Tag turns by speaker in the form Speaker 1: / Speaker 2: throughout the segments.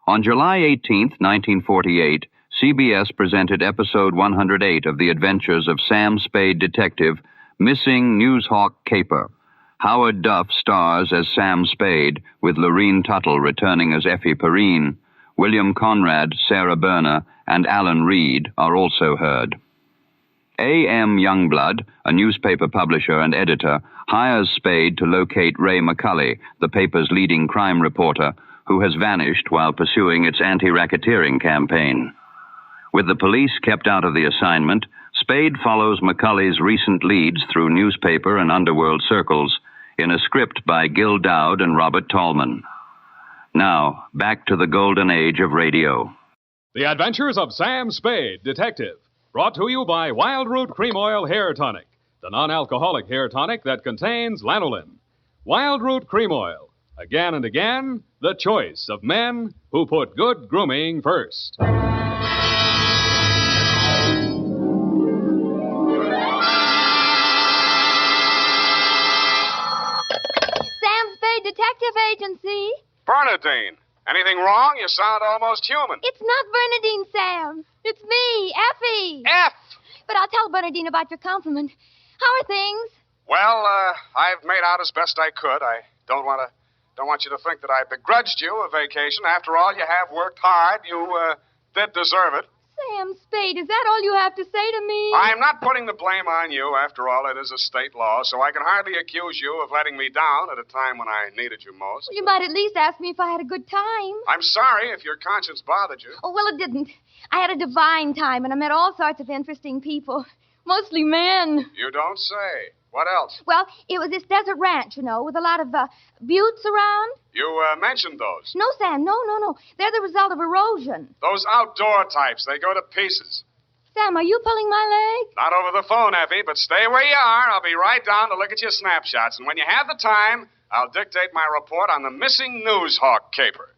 Speaker 1: On July 18, 1948, CBS presented episode 108 of The Adventures of Sam Spade Detective, Missing Newshawk Caper. Howard Duff stars as Sam Spade, with Lurene Tuttle returning as Effie Perrine. William Conrad, Sarah Berner, and Alan Reed are also heard. A.M. Youngblood, a newspaper publisher and editor, hires Spade to locate Ray McCully, the paper's leading crime reporter, who has vanished while pursuing its anti-racketeering campaign. With the police kept out of the assignment, Spade follows McCully's recent leads through newspaper and underworld circles in a script by Gil Doud and Robert Tallman. Now, back to the golden age of radio.
Speaker 2: The Adventures of Sam Spade, Detective, brought to you by Wild Root Cream Oil Hair Tonic, the non-alcoholic hair tonic that contains lanolin. Wild Root Cream Oil, again and again, the choice of men who put good grooming first.
Speaker 3: Detective Agency.
Speaker 4: Bernadine, anything wrong? You sound almost human.
Speaker 3: It's not Bernadine, Sam. It's me, Effie.
Speaker 4: F!
Speaker 3: But I'll tell Bernadine about your compliment. How are things?
Speaker 4: Well, I've made out as best I could. I don't want you to think that I begrudged you a vacation. After all, you have worked hard. You did deserve it.
Speaker 3: Sam Spade, is that all you have to say to me?
Speaker 4: I'm not putting the blame on you. After all, it is a state law, so I can hardly accuse you of letting me down at a time when I needed you most.
Speaker 3: Well, you might at least ask me if I had a good time.
Speaker 4: I'm sorry if your conscience bothered you.
Speaker 3: Oh, well, it didn't. I had a divine time, and I met all sorts of interesting people. Mostly men.
Speaker 4: You don't say. What else?
Speaker 3: Well, it was this desert ranch, with a lot of buttes around.
Speaker 4: You mentioned those.
Speaker 3: No, Sam, no. They're the result of erosion.
Speaker 4: Those outdoor types, they go to pieces.
Speaker 3: Sam, are you pulling my leg?
Speaker 4: Not over the phone, Effie, but stay where you are. I'll be right down to look at your snapshots. And when you have the time, I'll dictate my report on the missing Newshawk Caper.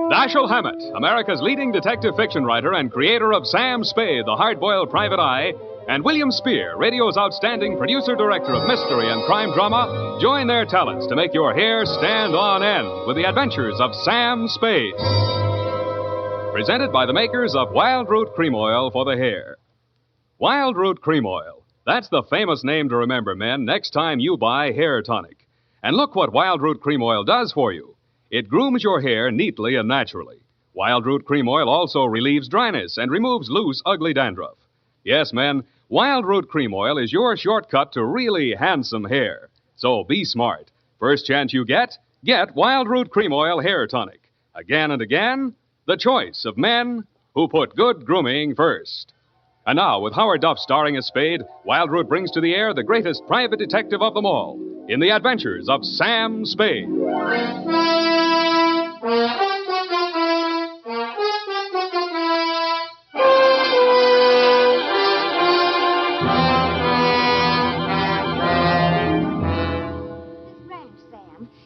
Speaker 2: Dashiell Hammett, America's leading detective fiction writer and creator of Sam Spade, the hard-boiled private eye, and William Spear, radio's outstanding producer-director of mystery and crime drama, join their talents to make your hair stand on end with the adventures of Sam Spade. Presented by the makers of Wild Root Cream Oil for the hair. Wild Root Cream Oil. That's the famous name to remember, men, next time you buy hair tonic. And look what Wild Root Cream Oil does for you. It grooms your hair neatly and naturally. Wild Root Cream Oil also relieves dryness and removes loose, ugly dandruff. Yes, men, Wild Root Cream Oil is your shortcut to really handsome hair. So be smart. First chance you get Wild Root Cream Oil Hair Tonic. Again and again, the choice of men who put good grooming first. And now, with Howard Duff starring as Spade, Wild Root brings to the air the greatest private detective of them all in the adventures of Sam Spade.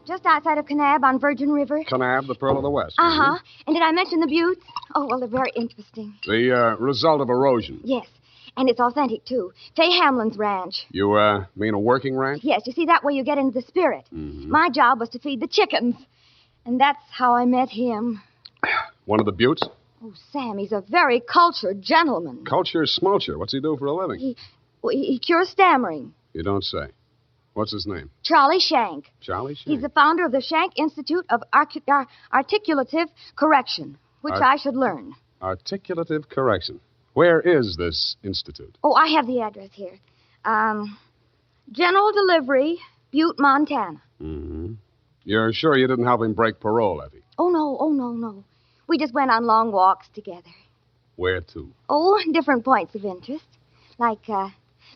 Speaker 3: Just outside of Kanab on Virgin River.
Speaker 4: Kanab, the Pearl of the West.
Speaker 3: Uh-huh. And did I mention the buttes? Oh, well, they're very interesting.
Speaker 4: The result of erosion.
Speaker 3: Yes. And it's authentic, too. Fay Hamlin's ranch.
Speaker 4: You, mean a working ranch?
Speaker 3: Yes, you see, that way you get into the spirit.
Speaker 4: Mm-hmm.
Speaker 3: My job was to feed the chickens. And that's how I met him.
Speaker 4: One of the buttes?
Speaker 3: Oh, Sam, he's a very cultured gentleman.
Speaker 4: Culture smulcher. What's he do for a living?
Speaker 3: He cures stammering.
Speaker 4: You don't say. What's his name?
Speaker 3: Charlie Shank.
Speaker 4: Charlie Shank?
Speaker 3: He's the founder of the Shank Institute of Articulative Correction, which I should learn.
Speaker 4: Articulative correction. Where is this institute?
Speaker 3: Oh, I have the address here. General Delivery, Butte, Montana.
Speaker 4: Mm-hmm. You're sure you didn't help him break parole, Effie?
Speaker 3: Oh, no. We just went on long walks together.
Speaker 4: Where to?
Speaker 3: Oh, different points of interest. Like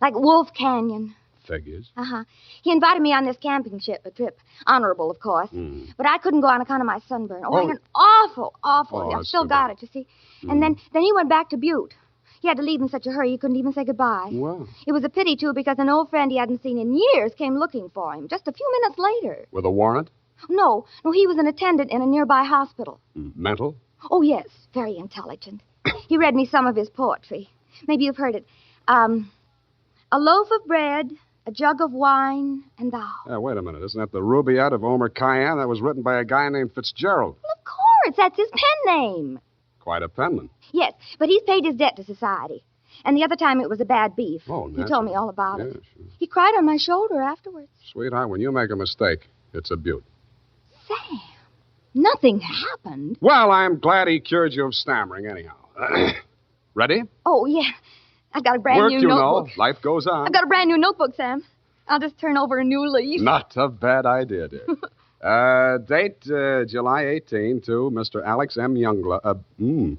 Speaker 3: Wolf Canyon.
Speaker 4: Figures.
Speaker 3: Uh-huh. He invited me on this camping trip. Honorable, of course.
Speaker 4: Mm.
Speaker 3: But I couldn't go on account of my sunburn. I had an awful.
Speaker 4: Oh,
Speaker 3: I've still got it, you see.
Speaker 4: Mm.
Speaker 3: And then he went back to Butte. He had to leave in such a hurry he couldn't even say goodbye.
Speaker 4: Wow.
Speaker 3: It was a pity, too, because an old friend he hadn't seen in years came looking for him just a few minutes later.
Speaker 4: With a warrant?
Speaker 3: No, he was an attendant in a nearby hospital.
Speaker 4: Mental?
Speaker 3: Oh, yes, very intelligent. He read me some of his poetry. Maybe you've heard it. A loaf of bread, a jug of wine, and thou.
Speaker 4: Wait a minute. Isn't that the Rubaiyat of Omer Khayyam? That was written by a guy named Fitzgerald.
Speaker 3: Well, of course, that's his pen name.
Speaker 4: Quite a penman.
Speaker 3: Yes, but he's paid his debt to society. And the other time it was a bad beef.
Speaker 4: Oh,
Speaker 3: He told me all about it.
Speaker 4: Sure.
Speaker 3: He cried on my shoulder afterwards.
Speaker 4: Sweetheart, when you make a mistake, it's a beaut.
Speaker 3: Sam, nothing happened.
Speaker 4: Well, I'm glad he cured you of stammering anyhow. Ready?
Speaker 3: Oh, yeah. I've got a brand
Speaker 4: Work,
Speaker 3: new
Speaker 4: you
Speaker 3: notebook.
Speaker 4: know. Life goes on.
Speaker 3: I've got a brand new notebook, Sam. I'll just turn over a new leaf.
Speaker 4: Not a bad idea, dear. Date July 18 to Mr. Alex M. Youngblood.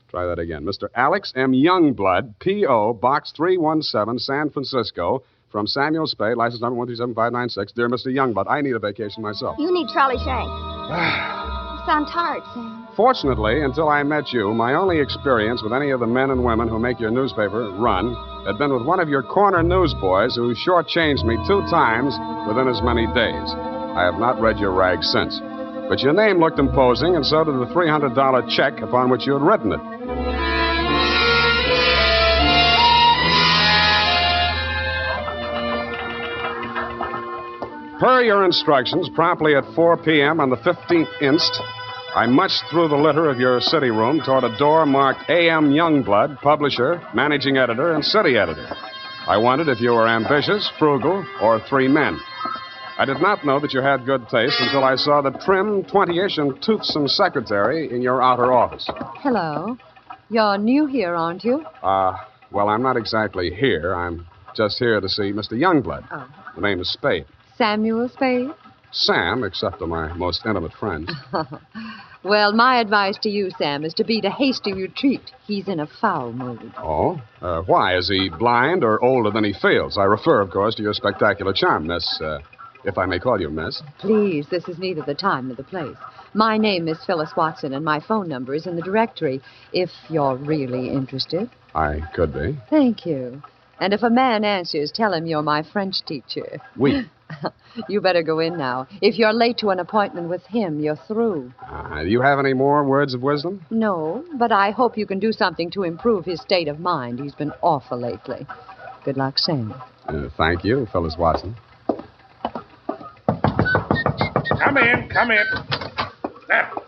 Speaker 4: Try that again. Mr. Alex M. Youngblood, P.O., Box 317, San Francisco, from Samuel Spade, license number 137-596. Dear Mr. Youngblood, I need a vacation myself.
Speaker 3: You need trolley shank. You sound tired, Sam.
Speaker 4: Fortunately, until I met you, my only experience with any of the men and women who make your newspaper run had been with one of your corner newsboys who shortchanged me 2 times within as many days. I have not read your rag since. But your name looked imposing, and so did the $300 check upon which you had written it. Per your instructions, promptly at 4 p.m. on the 15th inst., I munched through the litter of your city room toward a door marked A.M. Youngblood, publisher, managing editor, and city editor. I wondered if you were ambitious, frugal, or 3 men. I did not know that you had good taste until I saw the trim, 20-ish, and toothsome secretary in your outer office.
Speaker 5: Hello. You're new here, aren't you?
Speaker 4: Well, I'm not exactly here. I'm just here to see Mr. Youngblood.
Speaker 5: Oh.
Speaker 4: The name is Spade.
Speaker 5: Samuel Spade?
Speaker 4: Sam, except to my most intimate friends.
Speaker 5: Well, my advice to you, Sam, is to beat a hasty retreat. He's in a foul mood.
Speaker 4: Oh? Why? Is he blind or older than he feels? I refer, of course, to your spectacular charm, Miss, if I may call you Miss.
Speaker 5: Please, this is neither the time nor the place. My name is Phyllis Watson, and my phone number is in the directory, if you're really interested.
Speaker 4: I could be.
Speaker 5: Thank you. And if a man answers, tell him you're my French teacher.
Speaker 4: Oui.
Speaker 5: You better go in now. If you're late to an appointment with him, you're through.
Speaker 4: Do you have any more words of wisdom?
Speaker 5: No, but I hope you can do something to improve his state of mind. He's been awful lately. Good luck, Sam.
Speaker 4: Thank you, Phyllis Watson.
Speaker 6: Come in. Now,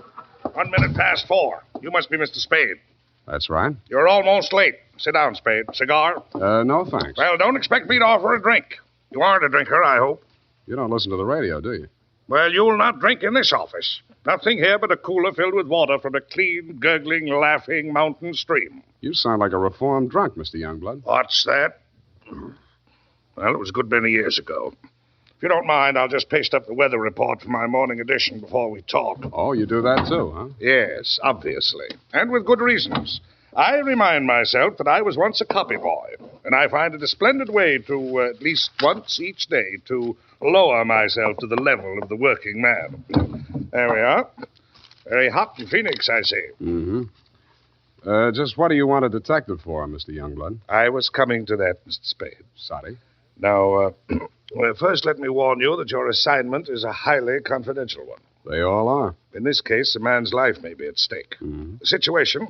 Speaker 6: 1 minute past 4. You must be Mr. Spade.
Speaker 4: That's right.
Speaker 6: You're almost late. Sit down, Spade. Cigar?
Speaker 4: No, thanks.
Speaker 6: Well, don't expect me to offer a drink. You aren't a drinker, I hope.
Speaker 4: You don't listen to the radio, do you?
Speaker 6: Well, you'll not drink in this office. Nothing here but a cooler filled with water from a clean, gurgling, laughing mountain stream.
Speaker 4: You sound like a reformed drunk, Mr. Youngblood.
Speaker 6: What's that? Well, it was a good many years ago. If you don't mind, I'll just paste up the weather report for my morning edition before we talk.
Speaker 4: Oh, you do that too, huh?
Speaker 6: Yes, obviously. And with good reasons. I remind myself that I was once a copy boy, and I find it a splendid way to, at least once each day, to lower myself to the level of the working man. There we are. Very hot in Phoenix, I see.
Speaker 4: Mm-hmm. Just what do you want a detective for, Mr. Youngblood?
Speaker 6: I was coming to that, Mr. Spade.
Speaker 4: Sorry.
Speaker 6: Now, well, first let me warn you that your assignment is a highly confidential one.
Speaker 4: They all are.
Speaker 6: In this case, a man's life may be at stake.
Speaker 4: Mm-hmm.
Speaker 6: The situation: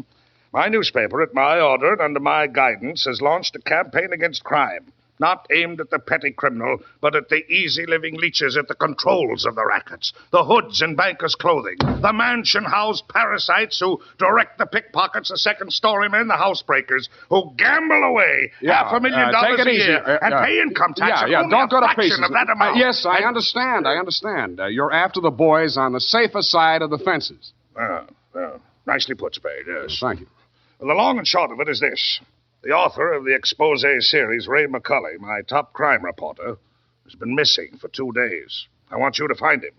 Speaker 6: my newspaper, at my order and under my guidance, has launched a campaign against crime. Not aimed at the petty criminal, but at the easy-living leeches at the controls of the rackets, the hoods in bankers' clothing, the mansion-house parasites who direct the pickpockets, the second-story men, the housebreakers, who gamble away $500,000 a year and pay income tax at only
Speaker 4: don't go to
Speaker 6: fraction
Speaker 4: pieces.
Speaker 6: of that amount.
Speaker 4: Yes, I understand. You're after the boys on the safer side of the fences.
Speaker 6: Nicely put, Spade, yes.
Speaker 4: Thank you.
Speaker 6: Well, the long and short of it is this. The author of the expose series, Ray McCully, my top crime reporter, has been missing for 2 days. I want you to find him.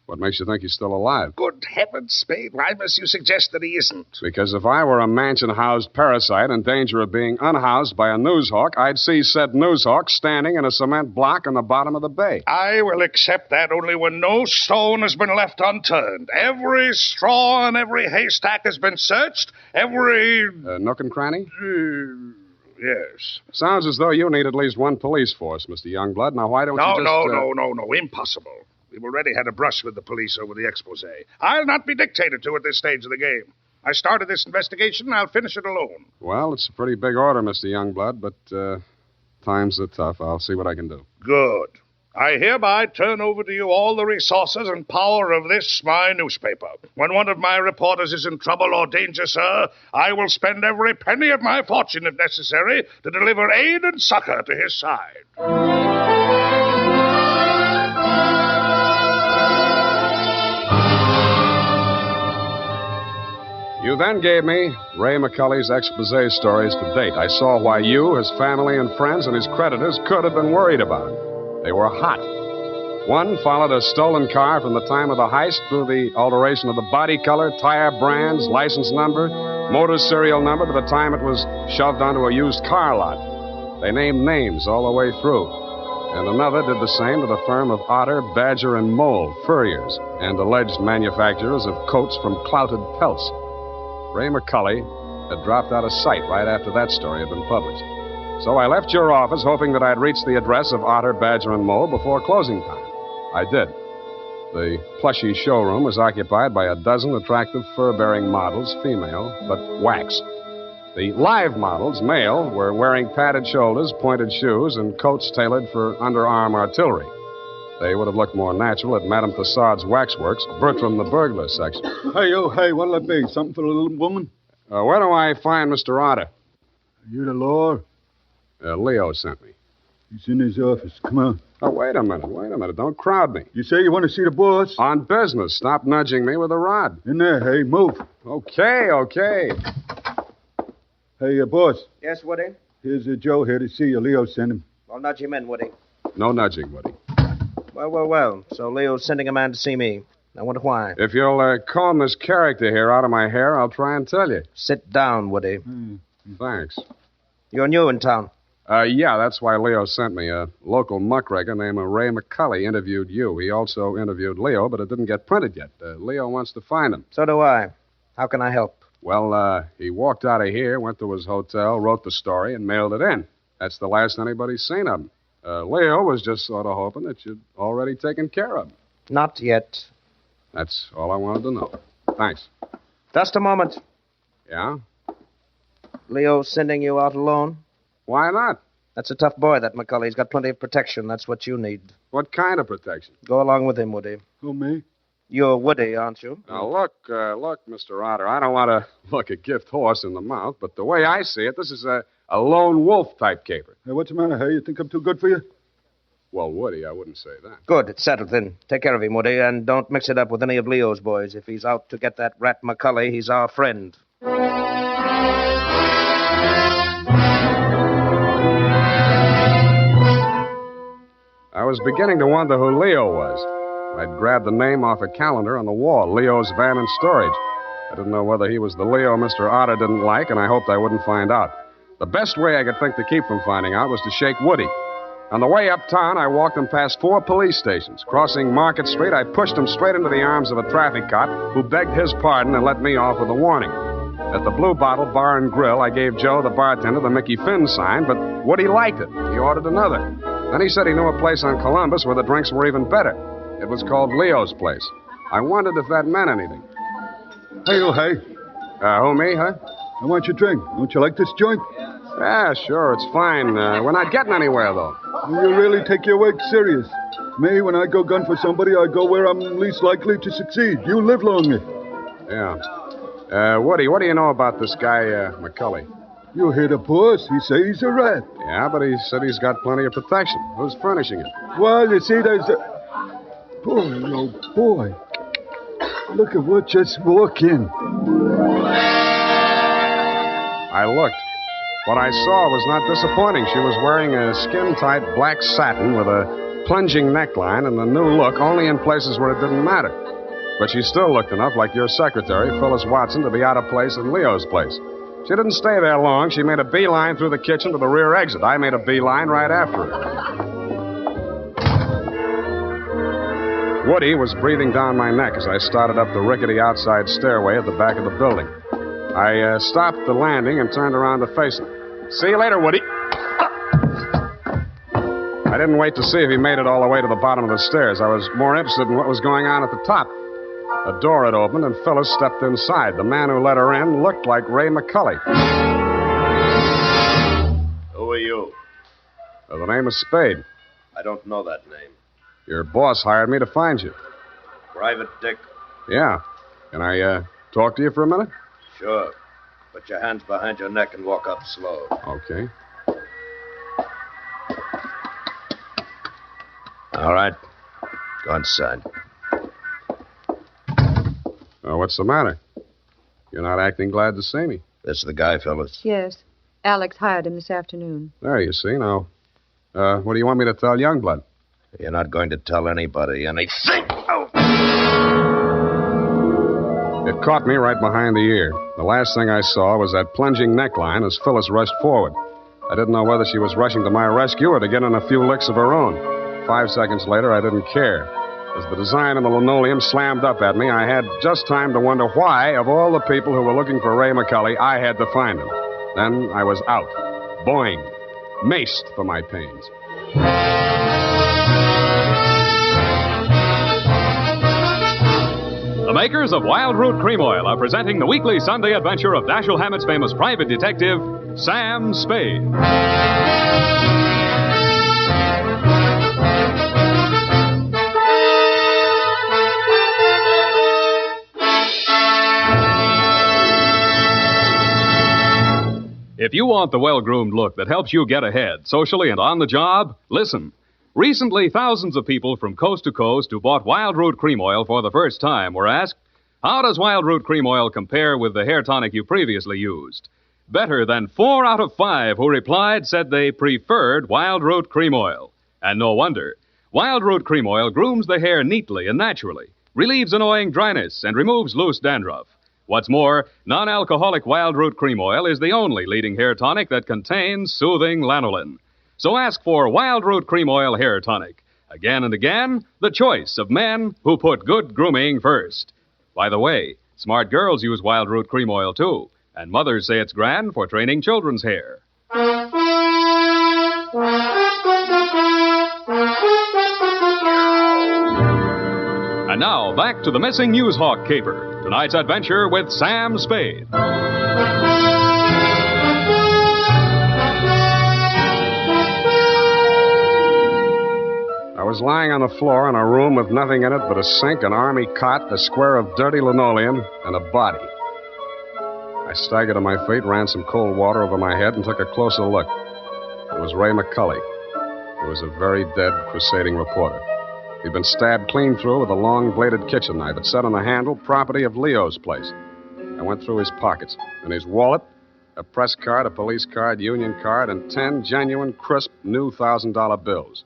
Speaker 4: What makes you think he's still alive?
Speaker 6: Good heavens, Spade. Why must you suggest that he isn't?
Speaker 4: Because if I were a mansion-housed parasite in danger of being unhoused by a newshawk, I'd see said newshawk standing in a cement block on the bottom of the bay.
Speaker 6: I will accept that only when no stone has been left unturned. Every straw and every haystack has been searched. Every...
Speaker 4: nook and cranny?
Speaker 6: Yes.
Speaker 4: Sounds as though you need at least one police force, Mr. Youngblood. Now, why don't you just...
Speaker 6: No. Impossible. We've already had a brush with the police over the expose. I'll not be dictated to at this stage of the game. I started this investigation, and I'll finish it alone.
Speaker 4: Well, it's a pretty big order, Mr. Youngblood, but times are tough. I'll see what I can do.
Speaker 6: Good. I hereby turn over to you all the resources and power of this, my newspaper. When one of my reporters is in trouble or danger, sir, I will spend every penny of my fortune, if necessary, to deliver aid and succor to his side.
Speaker 4: You then gave me Ray McCully's expose stories to date. I saw why you, his family and friends, and his creditors could have been worried about him. They were hot. One followed a stolen car from the time of the heist through the alteration of the body color, tire brands, license number, motor serial number to the time it was shoved onto a used car lot. They named names all the way through. And another did the same to the firm of Otter, Badger, and Mole, furriers, and alleged manufacturers of coats from clouted pelts. Ray McCully had dropped out of sight right after that story had been published. So I left your office hoping that I'd reach the address of Otter, Badger, and Mole before closing time. I did. The plushy showroom was occupied by a dozen attractive fur-bearing models, female, but wax. The live models, male, were wearing padded shoulders, pointed shoes, and coats tailored for underarm artillery. They would have looked more natural at Madame Tussaud's Waxworks, Bertram the burglar section.
Speaker 7: Hey, what'll it be? Something for the little woman?
Speaker 4: Where do I find Mr. Otter?
Speaker 7: You the law?
Speaker 4: Leo sent me.
Speaker 7: He's in his office. Come on.
Speaker 4: Oh, wait a minute. Don't crowd me.
Speaker 7: You say you want to see the boss?
Speaker 4: On business. Stop nudging me with a rod.
Speaker 7: In there, hey, move.
Speaker 4: Okay.
Speaker 7: Hey, boss.
Speaker 8: Yes, Woody?
Speaker 7: Here's Joe here to see you. Leo sent him.
Speaker 8: I'll nudge him in, Woody.
Speaker 4: No nudging, Woody.
Speaker 8: Well. So Leo's sending a man to see me. I wonder why.
Speaker 4: If you'll comb this character here out of my hair, I'll try and tell you.
Speaker 8: Sit down, Woody.
Speaker 4: Thanks.
Speaker 8: You're new in town.
Speaker 4: Yeah, that's why Leo sent me. A local muckraker named Ray McCully interviewed you. He also interviewed Leo, but it didn't get printed yet. Leo wants to find him.
Speaker 8: So do I. How can I help?
Speaker 4: Well, he walked out of here, went to his hotel, wrote the story, and mailed it in. That's the last anybody's seen of him. Leo was just sort of hoping that you'd already taken care of him.
Speaker 8: Not yet.
Speaker 4: That's all I wanted to know. Thanks.
Speaker 8: Just a moment.
Speaker 4: Yeah?
Speaker 8: Leo's sending you out alone?
Speaker 4: Why not?
Speaker 8: That's a tough boy, that McCully. He's got plenty of protection. That's what you need.
Speaker 4: What kind of protection?
Speaker 8: Go along with him, Woody.
Speaker 7: Who, me?
Speaker 8: You're Woody, aren't you?
Speaker 4: Now, look, Mr. Otter, I don't want to look a gift horse in the mouth, but the way I see it, this is a lone wolf-type caper.
Speaker 7: Hey, what's the matter, hey? You think I'm too good for you?
Speaker 4: Well, Woody, I wouldn't say that.
Speaker 8: Good. It's settled then. Take care of him, Woody, and don't mix it up with any of Leo's boys. If he's out to get that rat McCully, he's our friend.
Speaker 4: I was beginning to wonder who Leo was. I'd grabbed the name off a calendar on the wall, Leo's Van and Storage. I didn't know whether he was the Leo Mr. Otter didn't like, and I hoped I wouldn't find out. The best way I could think to keep from finding out was to shake Woody. On the way uptown, I walked him past 4 police stations. Crossing Market Street, I pushed him straight into the arms of a traffic cop who begged his pardon and let me off with a warning. At the Blue Bottle Bar and Grill, I gave Joe, the bartender, the Mickey Finn sign, but Woody liked it. He ordered another. Then he said he knew a place on Columbus where the drinks were even better. It was called Leo's Place. I wondered if that meant anything.
Speaker 7: Hey,
Speaker 4: Who, me, huh?
Speaker 7: I want your drink. Don't you like this joint?
Speaker 4: Yeah, sure, it's fine. We're not getting anywhere, though.
Speaker 7: You really take your work serious. Me, when I go gun for somebody, I go where I'm least likely to succeed. You live longer.
Speaker 4: Yeah. Woody, what do you know about this guy, McCully?
Speaker 7: You hear the boss. He say he's a rat.
Speaker 4: Yeah, but he said he's got plenty of protection. Who's furnishing it?
Speaker 7: Well, you see, there's a... Boy, oh, boy. Look at what just walked in.
Speaker 4: I looked. What I saw was not disappointing. She was wearing a skin-tight black satin with a plunging neckline and the new look only in places where it didn't matter. But she still looked enough like your secretary, Phyllis Watson, to be out of place in Leo's place. She didn't stay there long. She made a beeline through the kitchen to the rear exit. I made a beeline right after her. Woody was breathing down my neck as I started up the rickety outside stairway at the back of the building. I stopped the landing and turned around to face him. See you later, Woody. I didn't wait to see if he made it all the way to the bottom of the stairs. I was more interested in what was going on at the top. A door had opened, and Phyllis stepped inside. The man who let her in looked like Ray McCully.
Speaker 9: Who are you?
Speaker 4: The name is Spade.
Speaker 8: I don't know that name.
Speaker 4: Your boss hired me to find you.
Speaker 8: Private Dick?
Speaker 4: Yeah. Can I talk to you for a minute?
Speaker 8: Sure. Put your hands behind your neck and walk up slow.
Speaker 4: Okay.
Speaker 8: All right. Go inside.
Speaker 4: What's the matter? You're not acting glad to see me.
Speaker 8: This is the guy, fellas.
Speaker 5: Yes. Alex hired him this afternoon.
Speaker 4: There, you see. Now, what do you want me to tell Youngblood?
Speaker 8: You're not going to tell anybody anything. Oh.
Speaker 4: It caught me right behind the ear. The last thing I saw was that plunging neckline as Phyllis rushed forward. I didn't know whether she was rushing to my rescue or to get in a few licks of her own. 5 seconds later, I didn't care. As the design of the linoleum slammed up at me, I had just time to wonder why, of all the people who were looking for Ray McCully, I had to find him. Then I was out. Boing. Maced for my pains.
Speaker 2: The makers of Wild Root Cream Oil are presenting the weekly Sunday adventure of Dashiell Hammett's famous private detective, Sam Spade. If you want the well-groomed look that helps you get ahead, socially and on the job, listen. Recently, thousands of people from coast to coast who bought Wild Root Cream Oil for the first time were asked, how does Wild Root Cream Oil compare with the hair tonic you previously used? Better than 4 out of 5 who replied said they preferred Wild Root Cream Oil. And no wonder. Wild Root Cream Oil grooms the hair neatly and naturally, relieves annoying dryness, and removes loose dandruff. What's more, non-alcoholic Wild Root Cream Oil is the only leading hair tonic that contains soothing lanolin. So ask for Wild Root Cream Oil Hair Tonic. Again and again, the choice of men who put good grooming first. By the way, smart girls use Wild Root Cream Oil, too. And mothers say it's grand for training children's hair. And now, back to the missing Newshawk Caper. Tonight's adventure with Sam Spade.
Speaker 4: I was lying on the floor in a room with nothing in it but a sink, an army cot, a square of dirty linoleum, and a body. I staggered to my feet, ran some cold water over my head, and took a closer look. It was Ray McCully. He was a very dead, crusading reporter. He'd been stabbed clean through with a long-bladed kitchen knife. It said on the handle, property of Leo's place. I went through his pockets. In his wallet, a press card, a police card, union card, and 10 genuine, crisp, new $1,000 bills.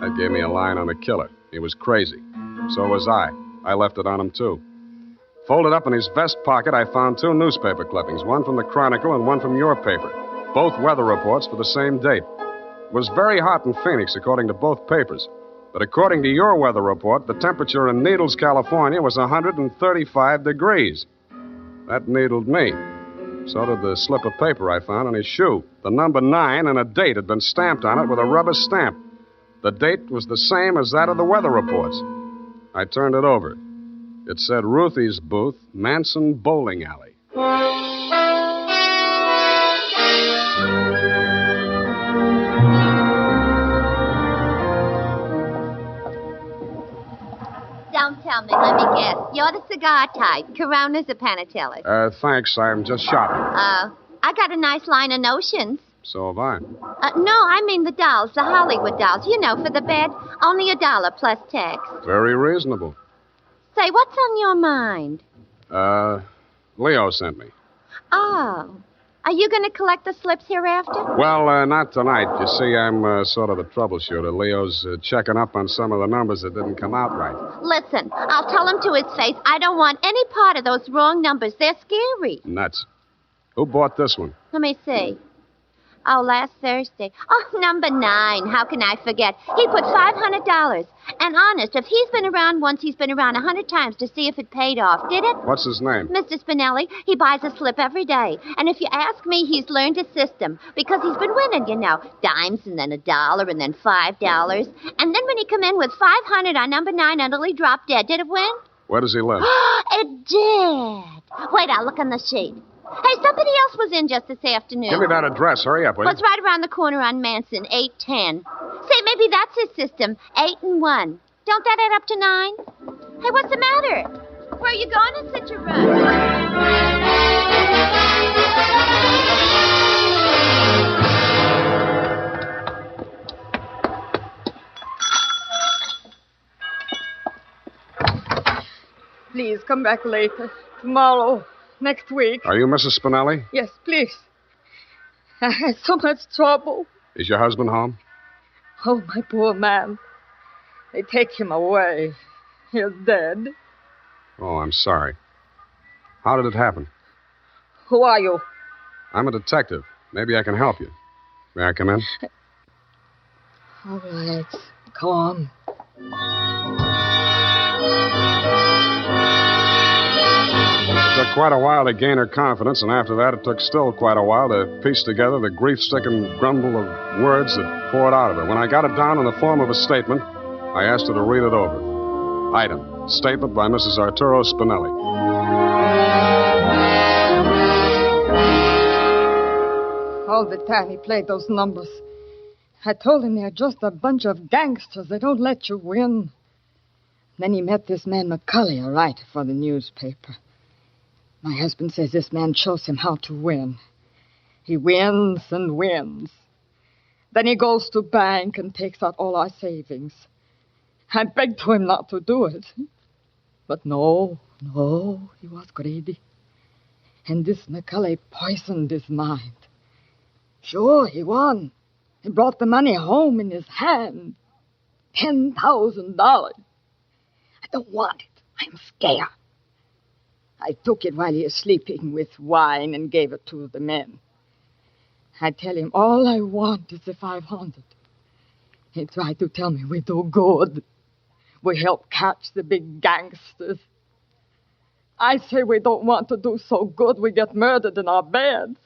Speaker 4: That gave me a line on the killer. He was crazy. So was I. I left it on him, too. Folded up in his vest pocket, I found 2 newspaper clippings, one from the Chronicle and one from your paper. Both weather reports for the same date. It was very hot in Phoenix, according to both papers. But according to your weather report, the temperature in Needles, California was 135 degrees. That needled me. So did the slip of paper I found on his shoe. The number 9 and a date had been stamped on it with a rubber stamp. The date was the same as that of the weather reports. I turned it over. It said Ruthie's Booth, Manson Bowling Alley.
Speaker 9: Don't tell me, let me guess. You're the cigar type, Coronas or Panatellas?
Speaker 4: Thanks, I'm just shopping.
Speaker 9: I got a nice line of notions.
Speaker 4: So have I.
Speaker 9: No, I mean the dolls, the Hollywood dolls. You know, for the bed, only $1 plus tax.
Speaker 4: Very reasonable.
Speaker 9: Say, what's on your mind?
Speaker 4: Leo sent me.
Speaker 9: Oh. Are you going to collect the slips hereafter?
Speaker 4: Well, not tonight. You see, I'm sort of a troubleshooter. Leo's checking up on some of the numbers that didn't come out right.
Speaker 9: Listen, I'll tell him to his face I don't want any part of those wrong numbers. They're scary.
Speaker 4: Nuts. Who bought this one?
Speaker 9: Let me see. Oh, last Thursday. Oh, number 9. How can I forget? He put $500. And honest, if he's been around once, he's been around 100 times to see if it paid off. Did it?
Speaker 4: What's his name?
Speaker 9: Mr. Spinelli. He buys a slip every day. And if you ask me, he's learned his system. Because he's been winning, you know. Dimes and then $1 and then $5. And then when he come in with 500 on number 9 until he dropped dead, did it win?
Speaker 4: Where does he live?
Speaker 9: It did. Wait, I'll look on the sheet. Hey, somebody else was in just this afternoon.
Speaker 4: Give me that address. Hurry up, will you?
Speaker 9: Well, it's right around the corner on Manson, 810. Say, maybe that's his system, 8 and 1. Don't that add up to 9? Hey, what's the matter? Where are you going in such a rush?
Speaker 10: Please, come back later. Tomorrow. Next week.
Speaker 4: Are you Mrs. Spinelli?
Speaker 10: Yes, please. I had so much trouble.
Speaker 4: Is your husband home?
Speaker 10: Oh, my poor man. They take him away. He's dead.
Speaker 4: Oh, I'm sorry. How did it happen?
Speaker 10: Who are you?
Speaker 4: I'm a detective. Maybe I can help you. May I come in?
Speaker 10: All right. Go on.
Speaker 4: It took quite a while to gain her confidence, and after that, it took still quite a while to piece together the grief-stricken grumble of words that poured out of her. When I got it down in the form of a statement, I asked her to read it over. Item: statement by Mrs. Arturo Spinelli.
Speaker 10: All the time he played those numbers. I told him they're just a bunch of gangsters. They don't let you win. Then he met this man McCully, a writer for the newspaper. My husband says this man shows him how to win. He wins and wins. Then he goes to bank and takes out all our savings. I begged to him not to do it. But no, he was greedy. And this McCully poisoned his mind. Sure, he won. He brought the money home in his hand. $10,000. I don't want it. I'm scared. I took it while he was sleeping with wine and gave it to the men. I tell him all I want is the 500. He tried to tell me we do good. We help catch the big gangsters. I say we don't want to do so good we get murdered in our beds.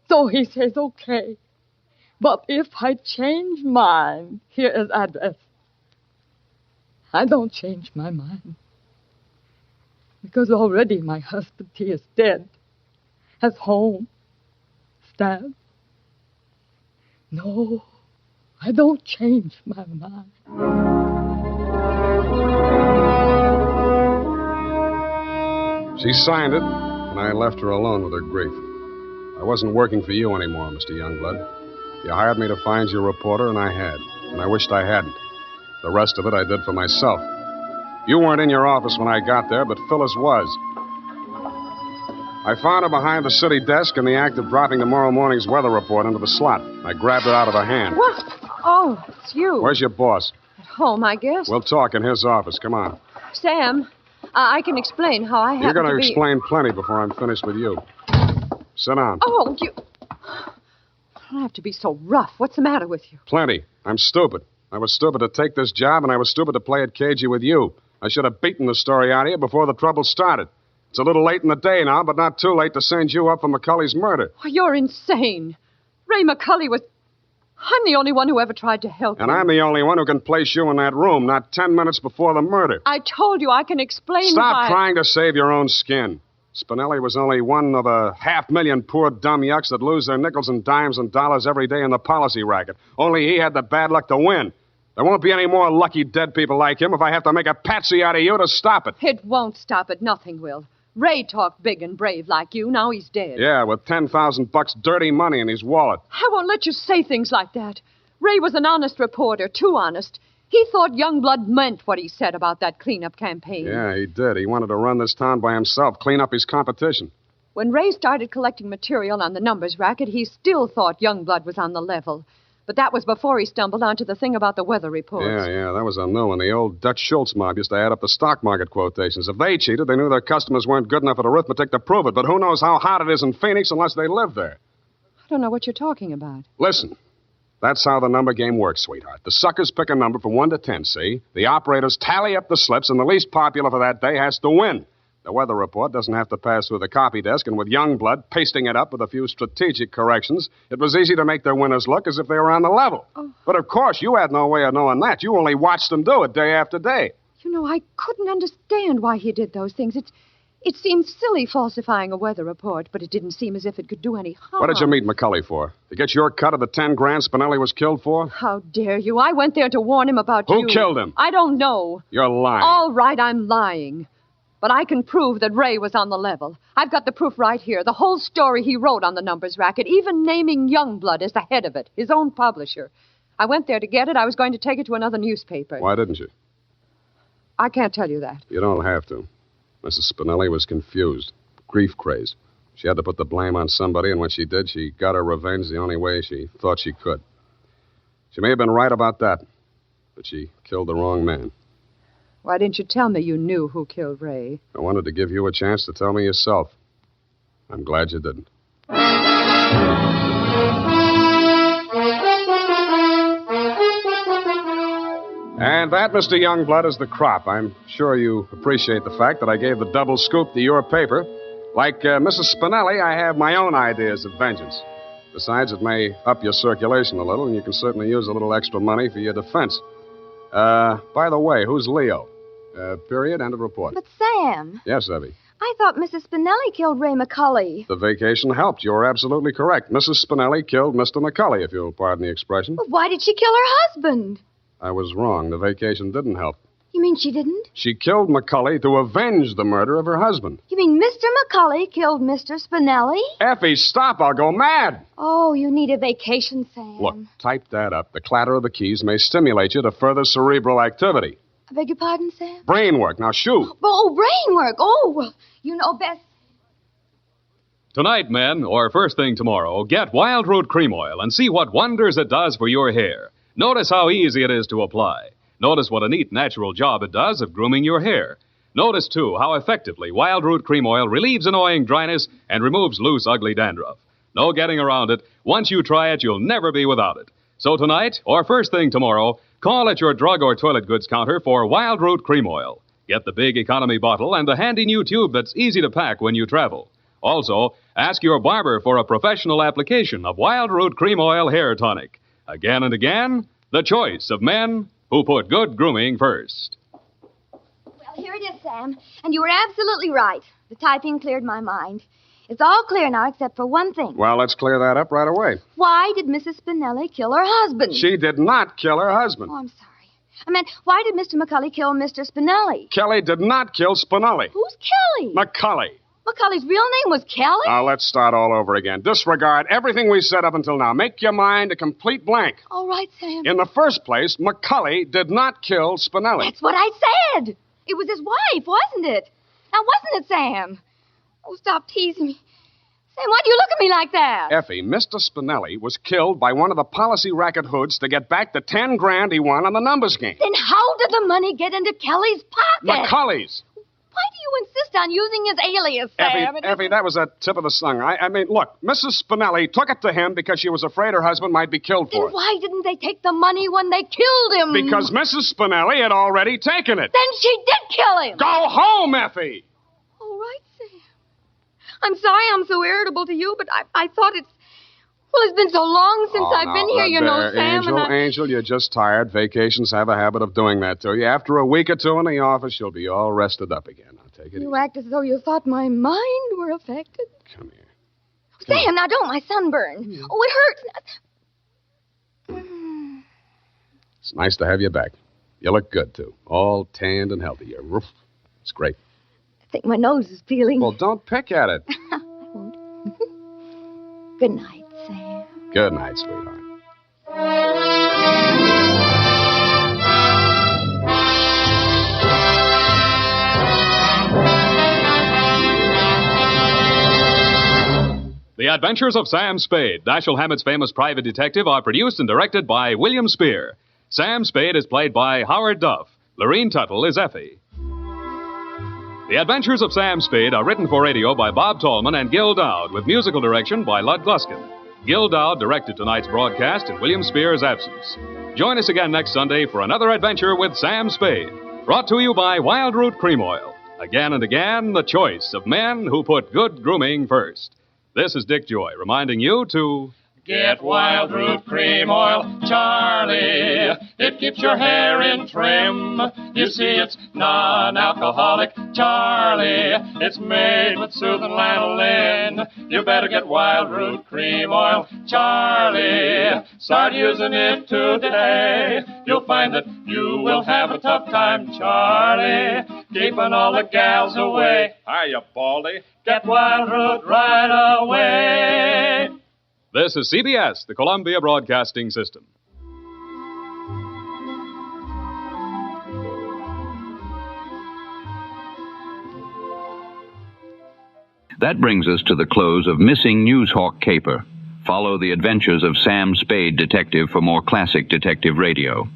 Speaker 10: So he says, okay. But if I change mine, here is address. I don't change my mind. Because already my husband, he is dead. Has home. Stabbed. No, I don't change my mind.
Speaker 4: She signed it, and I left her alone with her grief. I wasn't working for you anymore, Mr. Youngblood. You hired me to find you a reporter, and I had. And I wished I hadn't. The rest of it I did for myself. You weren't in your office when I got there, but Phyllis was. I found her behind the city desk in the act of dropping tomorrow morning's weather report into the slot. I grabbed it out of her hand.
Speaker 5: What? Oh, it's you.
Speaker 4: Where's your boss?
Speaker 5: At home, I guess.
Speaker 4: We'll talk in his office. Come on.
Speaker 5: Sam, I can explain how I
Speaker 4: You're
Speaker 5: happened
Speaker 4: going to
Speaker 5: be...
Speaker 4: explain plenty before I'm finished with you. Sit down.
Speaker 5: Oh, you... You don't have to be so rough. What's the matter with you?
Speaker 4: Plenty. I'm stupid. I was stupid to take this job, and I was stupid to play it cagey with you. I should have beaten the story out of you before the trouble started. It's a little late in the day now, but not too late to send you up for McCully's murder.
Speaker 5: Oh, you're insane. Ray McCully was... I'm the only one who ever tried to help
Speaker 4: And
Speaker 5: you.
Speaker 4: I'm the only one who can place you in that room, not 10 minutes before the murder.
Speaker 5: I told you I can explain
Speaker 4: Stop
Speaker 5: why...
Speaker 4: trying to save your own skin. Spinelli was only one of a 500,000 poor dumb yucks that lose their nickels and dimes and dollars every day in the policy racket. Only he had the bad luck to win. There won't be any more lucky dead people like him if I have to make a patsy out of you to stop it.
Speaker 5: It won't stop it. Nothing will. Ray talked big and brave like you. Now he's dead.
Speaker 4: Yeah, with $10,000 dirty money in his wallet.
Speaker 5: I won't let you say things like that. Ray was an honest reporter, too honest. He thought Youngblood meant what he said about that cleanup campaign.
Speaker 4: Yeah, he did. He wanted to run this town by himself, clean up his competition.
Speaker 5: When Ray started collecting material on the numbers racket, he still thought Youngblood was on the level. But that was before he stumbled onto the thing about the weather reports.
Speaker 4: Yeah, that was a new one. The old Dutch Schultz mob used to add up the stock market quotations. If they cheated, they knew their customers weren't good enough at arithmetic to prove it. But who knows how hot it is in Phoenix unless they live there?
Speaker 5: I don't know what you're talking about.
Speaker 4: Listen, that's how the number game works, sweetheart. The suckers pick a number from 1 to 10, see? The operators tally up the slips, and the least popular for that day has to win. The weather report doesn't have to pass through the copy desk, and with Youngblood pasting it up with a few strategic corrections, it was easy to make their winners look as if they were on the level.
Speaker 5: Oh.
Speaker 4: But of course, you had no way of knowing that. You only watched them do it day after day.
Speaker 5: You know, I couldn't understand why he did those things. It seemed silly falsifying a weather report, but it didn't seem as if it could do any harm.
Speaker 4: What did you meet McCully for? To get your cut of the 10 grand Spinelli was killed for?
Speaker 5: How dare you? I went there to warn him about you.
Speaker 4: Who killed him?
Speaker 5: I don't know.
Speaker 4: You're lying.
Speaker 5: All right, I'm lying. But I can prove that Ray was on the level. I've got the proof right here. The whole story he wrote on the numbers racket, even naming Youngblood as the head of it, his own publisher. I went there to get it. I was going to take it to another newspaper.
Speaker 4: Why didn't you?
Speaker 5: I can't tell you that.
Speaker 4: You don't have to. Mrs. Spinelli was confused, grief-crazed. She had to put the blame on somebody, and when she did, she got her revenge the only way she thought she could. She may have been right about that, but she killed the wrong man.
Speaker 5: Why didn't you tell me you knew who killed Ray?
Speaker 4: I wanted to give you a chance to tell me yourself. I'm glad you didn't. And that, Mr. Youngblood, is the crop. I'm sure you appreciate the fact that I gave the double scoop to your paper. Like Mrs. Spinelli, I have my own ideas of vengeance. Besides, it may up your circulation a little, and you can certainly use a little extra money for your defense. By the way, who's Leo? Period, end of report.
Speaker 3: But, Sam.
Speaker 4: Yes, Effie.
Speaker 3: I thought Mrs. Spinelli killed Ray McCully.
Speaker 4: The vacation helped. You're absolutely correct. Mrs. Spinelli killed Mr. McCully, if you'll pardon the expression.
Speaker 3: But why did she kill her husband?
Speaker 4: I was wrong. The vacation didn't help.
Speaker 3: You mean she didn't?
Speaker 4: She killed McCully to avenge the murder of her husband.
Speaker 3: You mean Mr. McCully killed Mr. Spinelli?
Speaker 4: Effie, stop. I'll go mad.
Speaker 3: Oh, you need a vacation, Sam.
Speaker 4: Look, type that up. The clatter of the keys may stimulate you to further cerebral activity.
Speaker 3: I beg your pardon, Sam?
Speaker 4: Brain work. Now, shoot.
Speaker 3: Oh, brain work. Oh, well, you know best.
Speaker 2: Tonight, men, or first thing tomorrow, get Wild Root Cream Oil and see what wonders it does for your hair. Notice how easy it is to apply. Notice what a neat, natural job it does of grooming your hair. Notice, too, how effectively Wild Root Cream Oil relieves annoying dryness and removes loose, ugly dandruff. No getting around it. Once you try it, you'll never be without it. So tonight, or first thing tomorrow, call at your drug or toilet goods counter for Wild Root Cream Oil. Get the big economy bottle and the handy new tube that's easy to pack when you travel. Also, ask your barber for a professional application of Wild Root Cream Oil Hair Tonic. Again and again, the choice of men who put good grooming first.
Speaker 3: Well, here it is, Sam. And you were absolutely right. The typing cleared my mind. It's all clear now except for one thing.
Speaker 4: Well, let's clear that up right away.
Speaker 3: Why did Mrs. Spinelli kill her husband?
Speaker 4: She did not kill her husband.
Speaker 3: Oh, I'm sorry. I meant, why did Mr. McCully kill Mr. Spinelli?
Speaker 4: Kelly did not kill Spinelli.
Speaker 3: Who's Kelly?
Speaker 4: McCully.
Speaker 3: McCully's real name was Kelly?
Speaker 4: Now, let's start all over again. Disregard everything we said up until now. Make your mind a complete blank.
Speaker 3: All right, Sam.
Speaker 4: In the first place, McCully did not kill Spinelli.
Speaker 3: That's what I said. It was his wife, wasn't it? Now, wasn't it, Sam? Oh, stop teasing me. Sam, why do you look at me like that?
Speaker 4: Effie, Mr. Spinelli was killed by one of the policy racket hoods to get back the 10 grand he won on the numbers game.
Speaker 3: Then how did the money get into Kelly's pocket?
Speaker 4: McCully's.
Speaker 3: Why do you insist on using his alias, Sam?
Speaker 4: Effie, that was a tip of the tongue. I mean, look, Mrs. Spinelli took it to him because she was afraid her husband might be killed for it.
Speaker 3: Then why didn't they take the money when they killed him?
Speaker 4: Because Mrs. Spinelli had already taken it.
Speaker 3: Then she did kill him.
Speaker 4: Go home, Effie!
Speaker 3: All right, Sam. I'm sorry I'm so irritable to you, but I thought it's... Well, it's been so long since I've been here, you know, Sam.
Speaker 4: Angel, you're just tired. Vacations have a habit of doing that to you. After a week or two in the office, you'll be all rested up again. I'll take it easy.
Speaker 3: You act as though you thought my mind were affected.
Speaker 4: Come here.
Speaker 3: Sam, now don't. My sunburn. Oh, it hurts.
Speaker 4: It's nice to have you back. You look good, too. All tanned and healthy. It's great.
Speaker 3: I think my nose is peeling.
Speaker 4: Well, don't pick at it.
Speaker 3: I won't. Good night, Sam.
Speaker 4: Good night, sweetheart.
Speaker 2: The Adventures of Sam Spade, Dashiell Hammett's famous private detective, are produced and directed by William Spear. Sam Spade is played by Howard Duff. Lurene Tuttle is Effie. The Adventures of Sam Spade are written for radio by Bob Tallman and Gil Doud, with musical direction by Lud Gluskin. Gil Doud directed tonight's broadcast in William Spear's absence. Join us again next Sunday for another adventure with Sam Spade, brought to you by Wild Root Cream Oil. Again and again, the choice of men who put good grooming first. This is Dick Joy reminding you to...
Speaker 11: Get Wild Root Cream Oil, Charlie. It keeps your hair in trim. You see, it's non-alcoholic Charlie. It's made with soothing lanolin. You better get Wild Root Cream Oil, Charlie. Start using it today. You'll find that you will have a tough time, Charlie, keeping all the gals away.
Speaker 6: Hiya, Baldy.
Speaker 11: Get Wild Root right away.
Speaker 2: This is CBS, the Columbia Broadcasting System.
Speaker 1: That brings us to the close of Missing Newshawk Caper. Follow the adventures of Sam Spade, detective, for more classic detective radio.